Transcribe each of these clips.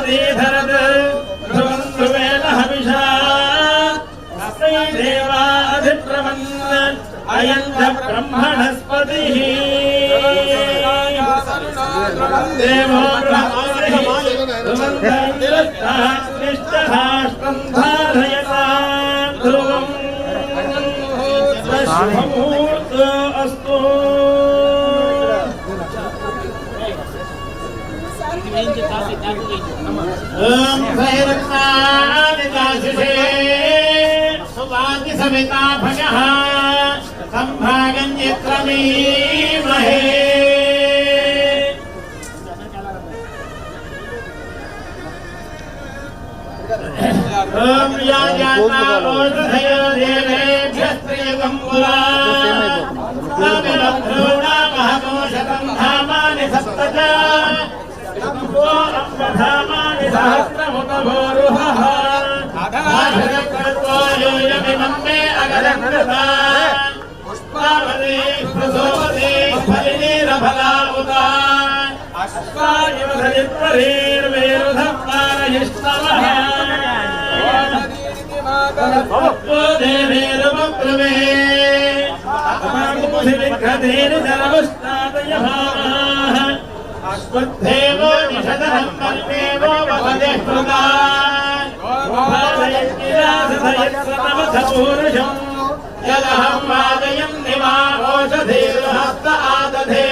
प्रदीधरत् ध्रुवं ध्रुवेण हविषा तस्मै देवाधिप्रवन् अयं च ब्रह्मणस्पतिः देवो ब्रह्मणः ध्रुवं धारयतां ध्रुवं शुभमुहूर्त अस्तु ओम भैरवनादिदासिषे सुवाति सविता भगः संभागं यत्रमीमहे ओम याजाता ओषधयो देवेभ्यस्त्रियुगं पुरा नामिलभ्रूणा महमोषधं धामानि सप्तच धामानि सहस्रमुतभोरुहः आधरकृत्वा योयमिमं मे अगरङ्कृता पुष्पावते प्रसोवते फलिनीरफला उता अश्वायुधरित्वरीर्वेरुधः पारयिष्णवः देवेरुपब्रवे अमाकुमुधिविघ्नधीर्जनवस्तादयः अश्वत्थेवो निषदहं मन्मेवो वसते कृता वादयन्निरासधयत्सनमथपूरुषं यदहं वादयं निवारोषधीर्हस्त आदधे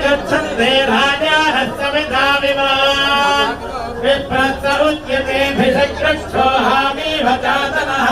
गच्छन्ते राजा हस्तमिता विवा विप्रस्त उच्यते भिषक्रक्षोहामीव चातनः